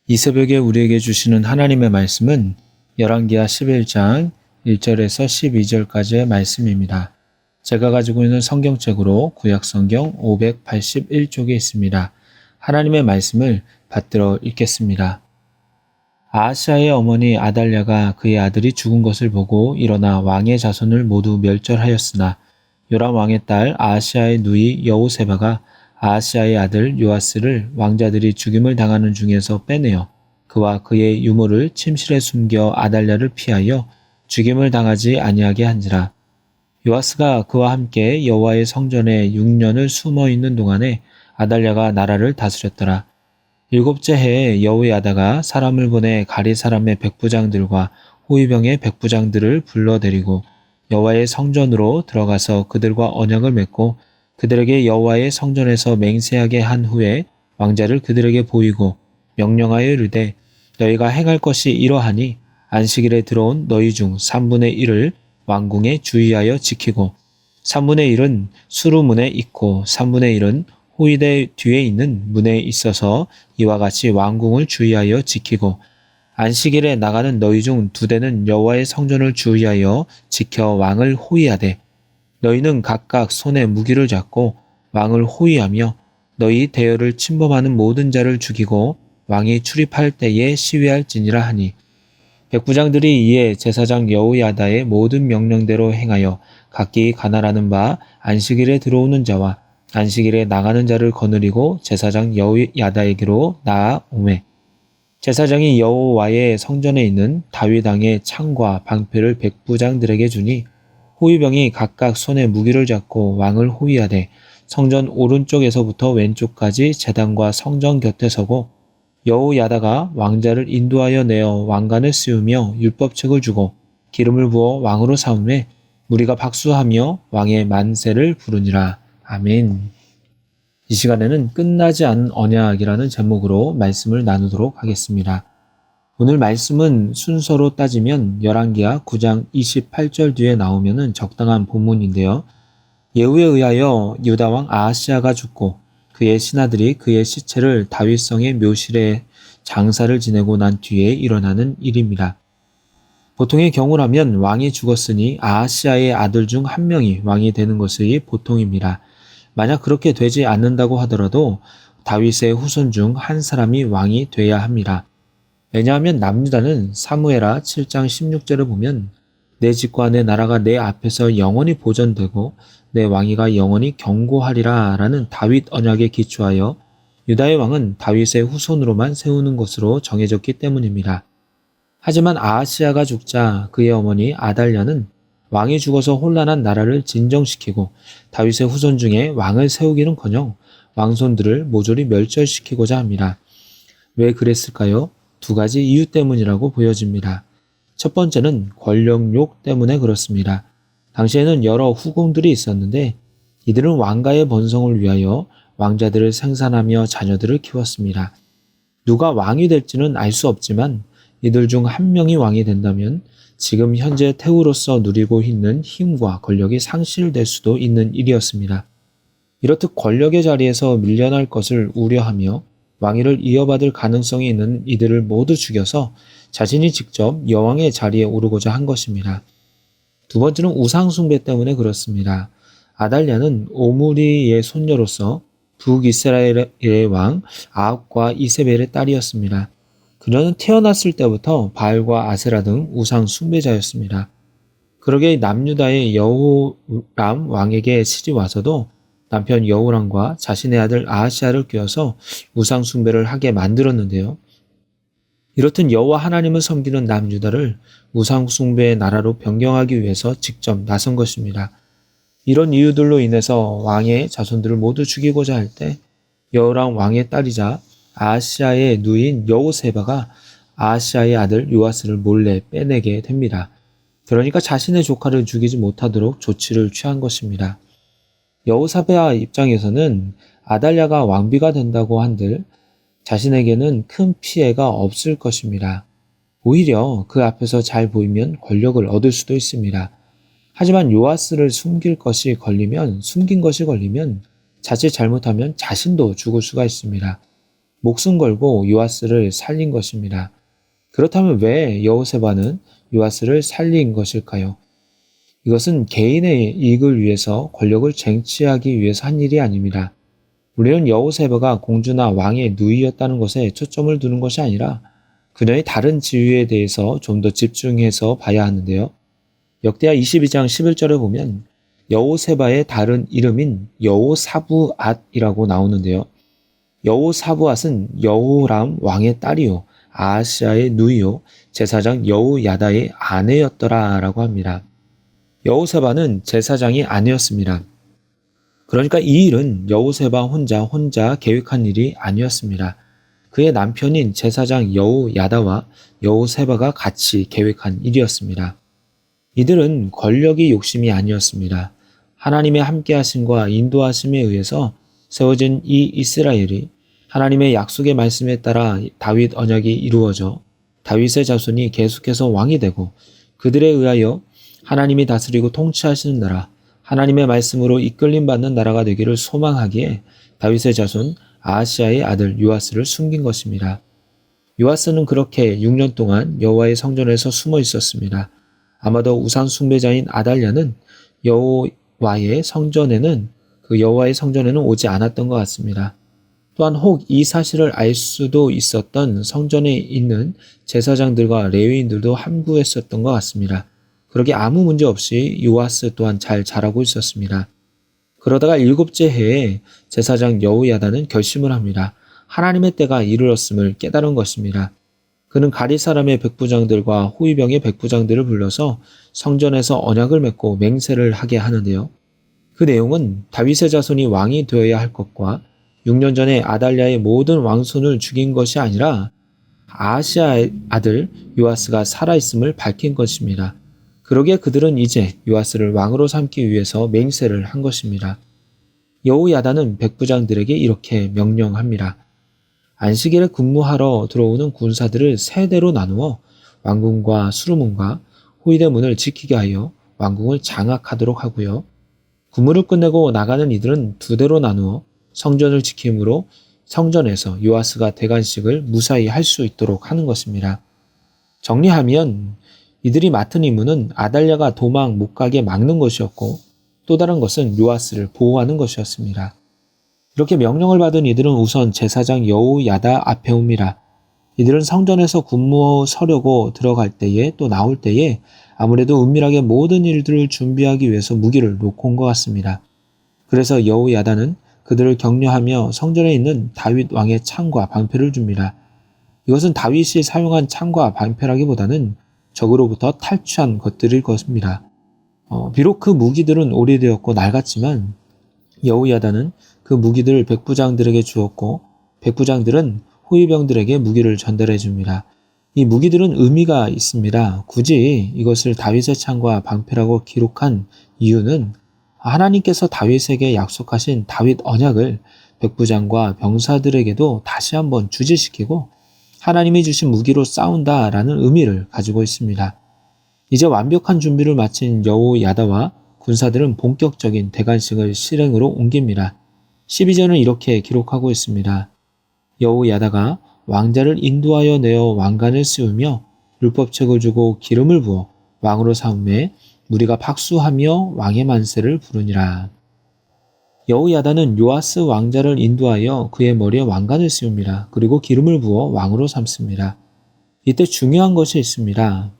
이 새벽에 우리에게 주시는 하나님의 말씀은 열왕기하 11장 1절에서 12절까지의 말씀입니다. 제가 가지고 있는 성경책으로 구약성경 581쪽에 있습니다. 하나님의 말씀을 받들어 읽겠습니다. 아하시아의 어머니 아달랴가 그의 아들이 죽은 것을 보고 일어나 왕의 자손을 모두 멸절하였으나 요람 왕의 딸 아하시아의 누이 여호세바가 아하시아의 아들 요아스를 왕자들이 죽임을 당하는 중에서 빼내어 그와 그의 유모를 침실에 숨겨 아달랴를 피하여 죽임을 당하지 아니하게 한지라. 요아스가 그와 함께 여호와의 성전에 6년을 숨어 있는 동안에 아달랴가 나라를 다스렸더라. 일곱째 해에 여호야다가 사람을 보내 가리 사람의 백부장들과 호위병의 백부장들을 불러들이고 여호와의 성전으로 들어가서 그들과 언약을 맺고 그들에게 여호와의 성전에서 맹세하게 한 후에 왕자를 그들에게 보이고 명령하여 이르되 너희가 행할 것이 이러하니 안식일에 들어온 너희 중 3분의 1을 왕궁에 주의하여 지키고 3분의 1은 수루문에 있고 3분의 1은 호위대 뒤에 있는 문에 있어서 이와 같이 왕궁을 주의하여 지키고 안식일에 나가는 너희 중 2대는 여호와의 성전을 주의하여 지켜 왕을 호위하되 너희는 각각 손에 무기를 잡고 왕을 호위하며 너희 대열을 침범하는 모든 자를 죽이고 왕이 출입할 때에 시위할지니라 하니 백부장들이 이에 제사장 여호야다의 모든 명령대로 행하여 각기 가나라는 바 안식일에 들어오는 자와 안식일에 나가는 자를 거느리고 제사장 여호야다에게로 나아오매 제사장이 여호와의 성전에 있는 다윗왕의 창과 방패를 백부장들에게 주니 호위병이 각각 손에 무기를 잡고 왕을 호위하되 성전 오른쪽에서부터 왼쪽까지 제단과 성전 곁에 서고 여호야다가 왕자를 인도하여 내어 왕관을 씌우며 율법책을 주고 기름을 부어 왕으로 삼음에 무리가 박수하며 왕의 만세를 부르니라. 아멘. 이 시간에는 끝나지 않은 언약이라는 제목으로 말씀을 나누도록 하겠습니다. 오늘 말씀은 순서로 따지면 열왕기하 9장 28절 뒤에 나오면 적당한 본문인데요. 예후에 의하여 유다왕 아하시아가 죽고 그의 신하들이 그의 시체를 다윗성의 묘실에 장사를 지내고 난 뒤에 일어나는 일입니다. 보통의 경우라면 왕이 죽었으니 아하시아의 아들 중 한 명이 왕이 되는 것이 보통입니다. 만약 그렇게 되지 않는다고 하더라도 다윗의 후손 중 한 사람이 왕이 돼야 합니다. 왜냐하면 남유다는 사무엘하 7장 16절을 보면 내 집과 내 나라가 내 앞에서 영원히 보존되고 내 왕위가 영원히 경고하리라 라는 다윗 언약에 기초하여 유다의 왕은 다윗의 후손으로만 세우는 것으로 정해졌기 때문입니다. 하지만 아하시아가 죽자 그의 어머니 아달랴는 왕이 죽어서 혼란한 나라를 진정시키고 다윗의 후손 중에 왕을 세우기는커녕 왕손들을 모조리 멸절시키고자 합니다. 왜 그랬을까요? 2가지 이유 때문이라고 보여집니다. 첫 번째는 권력욕 때문에 그렇습니다. 당시에는 여러 후궁들이 있었는데 이들은 왕가의 번성을 위하여 왕자들을 생산하며 자녀들을 키웠습니다. 누가 왕이 될지는 알 수 없지만 이들 중 한 명이 왕이 된다면 지금 현재 태우로서 누리고 있는 힘과 권력이 상실될 수도 있는 일이었습니다. 이렇듯 권력의 자리에서 밀려날 것을 우려하며 왕위를 이어받을 가능성이 있는 이들을 모두 죽여서 자신이 직접 여왕의 자리에 오르고자 한 것입니다. 2번째는 우상숭배 때문에 그렇습니다. 아달랴는 오므리의 손녀로서 북이스라엘의 왕 아합과 이세벨의 딸이었습니다. 그녀는 태어났을 때부터 바알과 아세라 등 우상 숭배자였습니다. 그러게 남유다의 여호람 왕에게 시집 와서도 남편 여호람과 자신의 아들 아하시아를 꿰어서 우상 숭배를 하게 만들었는데요. 이렇듯 여호와 하나님을 섬기는 남유다를 우상 숭배의 나라로 변경하기 위해서 직접 나선 것입니다. 이런 이유들로 인해서 왕의 자손들을 모두 죽이고자 할 때 여호람 왕의 딸이자 아하시아의 누이인 여호세바가 아하시아의 아들 요아스를 몰래 빼내게 됩니다. 그러니까 자신의 조카를 죽이지 못하도록 조치를 취한 것입니다. 여호사베아 입장에서는 아달랴가 왕비가 된다고 한들 자신에게는 큰 피해가 없을 것입니다. 오히려 그 앞에서 잘 보이면 권력을 얻을 수도 있습니다. 하지만 요아스를 숨긴 것이 걸리면 자칫 잘못하면 자신도 죽을 수가 있습니다. 목숨 걸고 요아스를 살린 것입니다. 그렇다면 왜 여호세바는 요아스를 살린 것일까요? 이것은 개인의 이익을 위해서 권력을 쟁취하기 위해서 한 일이 아닙니다. 우리는 여호세바가 공주나 왕의 누이였다는 것에 초점을 두는 것이 아니라 그녀의 다른 지위에 대해서 좀 더 집중해서 봐야 하는데요. 역대하 22장 11절에 보면 여호세바의 다른 이름인 여호사부앗이라고 나오는데요. 여호사부앗은 여호람 왕의 딸이요 아하시아의 누이요 제사장 여호야다의 아내였더라 라고 합니다. 여호세바는 제사장이 아니었습니다. 그러니까 이 일은 여호세바 혼자 계획한 일이 아니었습니다. 그의 남편인 제사장 여호야다와 여호세바가 같이 계획한 일이었습니다. 이들은 권력이 욕심이 아니었습니다. 하나님의 함께하심과 인도하심에 의해서 세워진 이 이스라엘이 하나님의 약속의 말씀에 따라 다윗 언약이 이루어져 다윗의 자손이 계속해서 왕이 되고 그들에 의하여 하나님이 다스리고 통치하시는 나라, 하나님의 말씀으로 이끌림 받는 나라가 되기를 소망하기에 다윗의 자손 아하시아의 아들 요아스를 숨긴 것입니다. 요아스는 그렇게 6년 동안 여호와의 성전에서 숨어 있었습니다. 아마도 우상 숭배자인 아달랴는 여호와의 성전에는 오지 않았던 것 같습니다. 또한 혹 이 사실을 알 수도 있었던 성전에 있는 제사장들과 레위인들도 함구했었던 것 같습니다. 그러게 아무 문제 없이 요아스 또한 잘 자라고 있었습니다. 그러다가 7째 해에 제사장 여호야다는 결심을 합니다. 하나님의 때가 이르렀음을 깨달은 것입니다. 그는 가리 사람의 백부장들과 호위병의 백부장들을 불러서 성전에서 언약을 맺고 맹세를 하게 하는데요. 그 내용은 다윗의 자손이 왕이 되어야 할 것과 6년 전에 아달랴의 모든 왕손을 죽인 것이 아니라 아하시아의 아들 요아스가 살아있음을 밝힌 것입니다. 그러기에 그들은 이제 요아스를 왕으로 삼기 위해서 맹세를 한 것입니다. 여호야다는 백부장들에게 이렇게 명령합니다. 안식일에 근무하러 들어오는 군사들을 세 대로 나누어 왕궁과 수루문과 호위대 문을 지키게 하여 왕궁을 장악하도록 하고요. 근무를 끝내고 나가는 이들은 두 대로 나누어 성전을 지킴으로 성전에서 요아스가 대관식을 무사히 할 수 있도록 하는 것입니다. 정리하면 이들이 맡은 임무는 아달랴가 도망 못 가게 막는 것이었고 또 다른 것은 요아스를 보호하는 것이었습니다. 이렇게 명령을 받은 이들은 우선 제사장 여호야다 앞에 옵니다. 이들은 성전에서 근무서려고 들어갈 때에 또 나올 때에 아무래도 은밀하게 모든 일들을 준비하기 위해서 무기를 놓고 온 것 같습니다. 그래서 여호야다는 그들을 격려하며 성전에 있는 다윗 왕의 창과 방패를 줍니다. 이것은 다윗이 사용한 창과 방패라기보다는 적으로부터 탈취한 것들일 것입니다. 비록 그 무기들은 오래되었고 낡았지만 여호야다는 그 무기들을 백부장들에게 주었고 백부장들은 호위병들에게 무기를 전달해 줍니다. 이 무기들은 의미가 있습니다. 굳이 이것을 다윗의 창과 방패라고 기록한 이유는 하나님께서 다윗에게 약속하신 다윗 언약을 백부장과 병사들에게도 다시 한번 주지시키고 하나님이 주신 무기로 싸운다라는 의미를 가지고 있습니다. 이제 완벽한 준비를 마친 여호야다와 군사들은 본격적인 대관식을 실행으로 옮깁니다. 12절은 이렇게 기록하고 있습니다. 여호야다가 왕자를 인도하여 내어 왕관을 씌우며 율법책을 주고 기름을 부어 왕으로 삼음에 무리가 박수하며 왕의 만세를 부르니라. 여호야다는 요아스 왕자를 인도하여 그의 머리에 왕관을 씌웁니다. 그리고 기름을 부어 왕으로 삼습니다. 이때 중요한 것이 있습니다.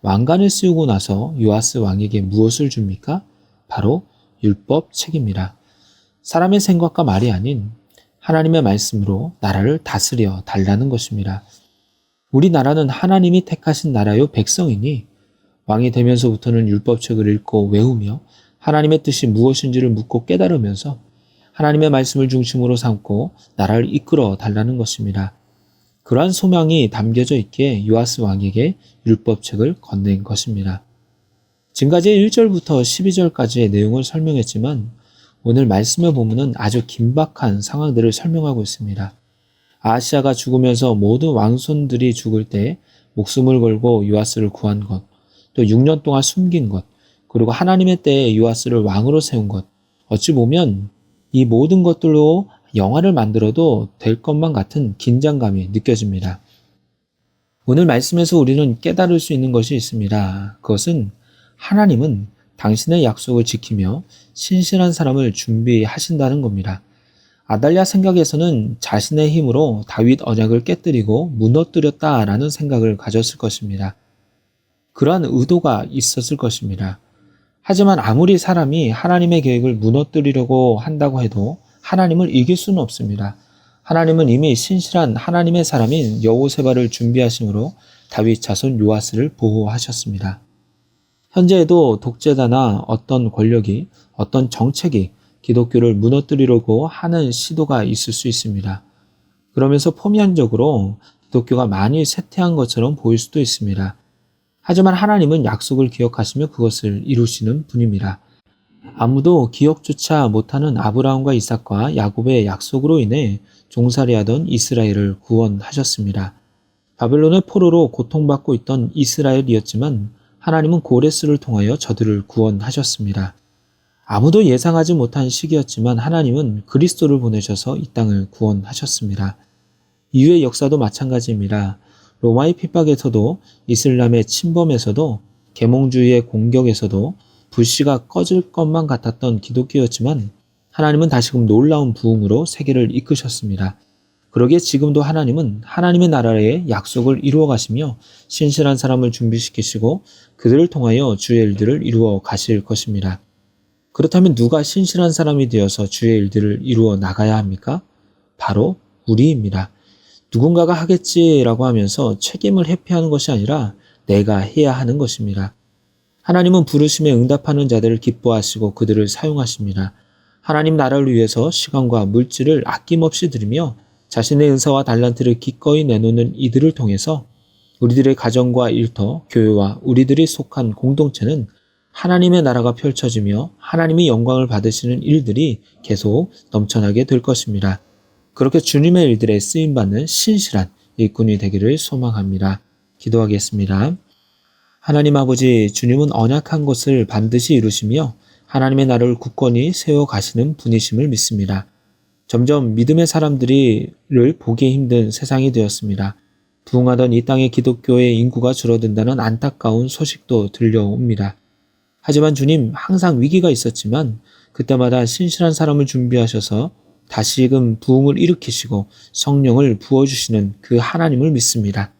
왕관을 씌우고 나서 요아스 왕에게 무엇을 줍니까? 바로 율법책입니다. 사람의 생각과 말이 아닌 하나님의 말씀으로 나라를 다스려 달라는 것입니다. 우리나라는 하나님이 택하신 나라요 백성이니 왕이 되면서부터는 율법책을 읽고 외우며 하나님의 뜻이 무엇인지를 묻고 깨달으면서 하나님의 말씀을 중심으로 삼고 나라를 이끌어 달라는 것입니다. 그러한 소망이 담겨져 있기에 요아스 왕에게 율법책을 건넨 것입니다. 지금까지 1절부터 12절까지의 내용을 설명했지만 오늘 말씀의 본문은 아주 긴박한 상황들을 설명하고 있습니다. 아하시아가 죽으면서 모든 왕손들이 죽을 때 목숨을 걸고 요아스를 구한 것, 또 6년 동안 숨긴 것, 그리고 하나님의 때에 요아스를 왕으로 세운 것, 어찌 보면 이 모든 것들로 영화를 만들어도 될 것만 같은 긴장감이 느껴집니다. 오늘 말씀에서 우리는 깨달을 수 있는 것이 있습니다. 그것은 하나님은 당신의 약속을 지키며 신실한 사람을 준비하신다는 겁니다. 아달랴 생각에서는 자신의 힘으로 다윗 언약을 깨뜨리고 무너뜨렸다라는 생각을 가졌을 것입니다. 그러한 의도가 있었을 것입니다. 하지만 아무리 사람이 하나님의 계획을 무너뜨리려고 한다고 해도 하나님을 이길 수는 없습니다. 하나님은 이미 신실한 하나님의 사람인 여호세바를 준비하심으로 다윗 자손 요아스를 보호하셨습니다. 현재에도 독재자나 어떤 권력이, 어떤 정책이 기독교를 무너뜨리려고 하는 시도가 있을 수 있습니다. 그러면서 표면적으로 기독교가 많이 쇠퇴한 것처럼 보일 수도 있습니다. 하지만 하나님은 약속을 기억하시며 그것을 이루시는 분입니다. 아무도 기억조차 못하는 아브라함과 이삭과 야곱의 약속으로 인해 종살이하던 이스라엘을 구원하셨습니다. 바벨론의 포로로 고통받고 있던 이스라엘이었지만 하나님은 고레스를 통하여 저들을 구원하셨습니다. 아무도 예상하지 못한 시기였지만 하나님은 그리스도를 보내셔서 이 땅을 구원하셨습니다. 이후의 역사도 마찬가지입니다. 로마의 핍박에서도, 이슬람의 침범에서도, 계몽주의의 공격에서도 불씨가 꺼질 것만 같았던 기독교였지만 하나님은 다시금 놀라운 부흥으로 세계를 이끄셨습니다. 그러기에 지금도 하나님은 하나님의 나라의 약속을 이루어 가시며 신실한 사람을 준비시키시고 그들을 통하여 주의 일들을 이루어 가실 것입니다. 그렇다면 누가 신실한 사람이 되어서 주의 일들을 이루어 나가야 합니까? 바로 우리입니다. 누군가가 하겠지라고 하면서 책임을 회피하는 것이 아니라 내가 해야 하는 것입니다. 하나님은 부르심에 응답하는 자들을 기뻐하시고 그들을 사용하십니다. 하나님 나라를 위해서 시간과 물질을 아낌없이 드리며 자신의 은사와 달란트를 기꺼이 내놓는 이들을 통해서 우리들의 가정과 일터, 교회와 우리들이 속한 공동체는 하나님의 나라가 펼쳐지며 하나님이 영광을 받으시는 일들이 계속 넘쳐나게 될 것입니다. 그렇게 주님의 일들에 쓰임받는 신실한 일꾼이 되기를 소망합니다. 기도하겠습니다. 하나님 아버지, 주님은 언약한 것을 반드시 이루시며 하나님의 나라를 굳건히 세워 가시는 분이심을 믿습니다. 점점 믿음의 사람들을 보기 힘든 세상이 되었습니다. 부흥하던 이 땅의 기독교의 인구가 줄어든다는 안타까운 소식도 들려옵니다. 하지만 주님, 항상 위기가 있었지만 그때마다 신실한 사람을 준비하셔서 다시금 부흥을 일으키시고 성령을 부어주시는 그 하나님을 믿습니다.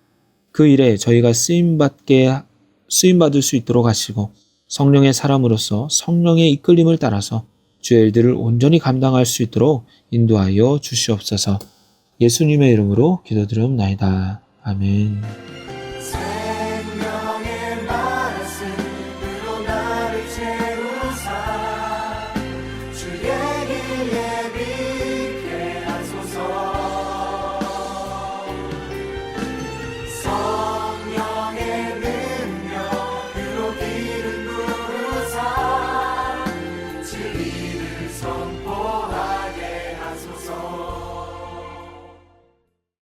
그 일에 저희가 쓰임받을 수 있도록 하시고 성령의 사람으로서 성령의 이끌림을 따라서 주의 일들을 온전히 감당할 수 있도록 인도하여 주시옵소서. 예수님의 이름으로 기도드리옵나이다. 아멘.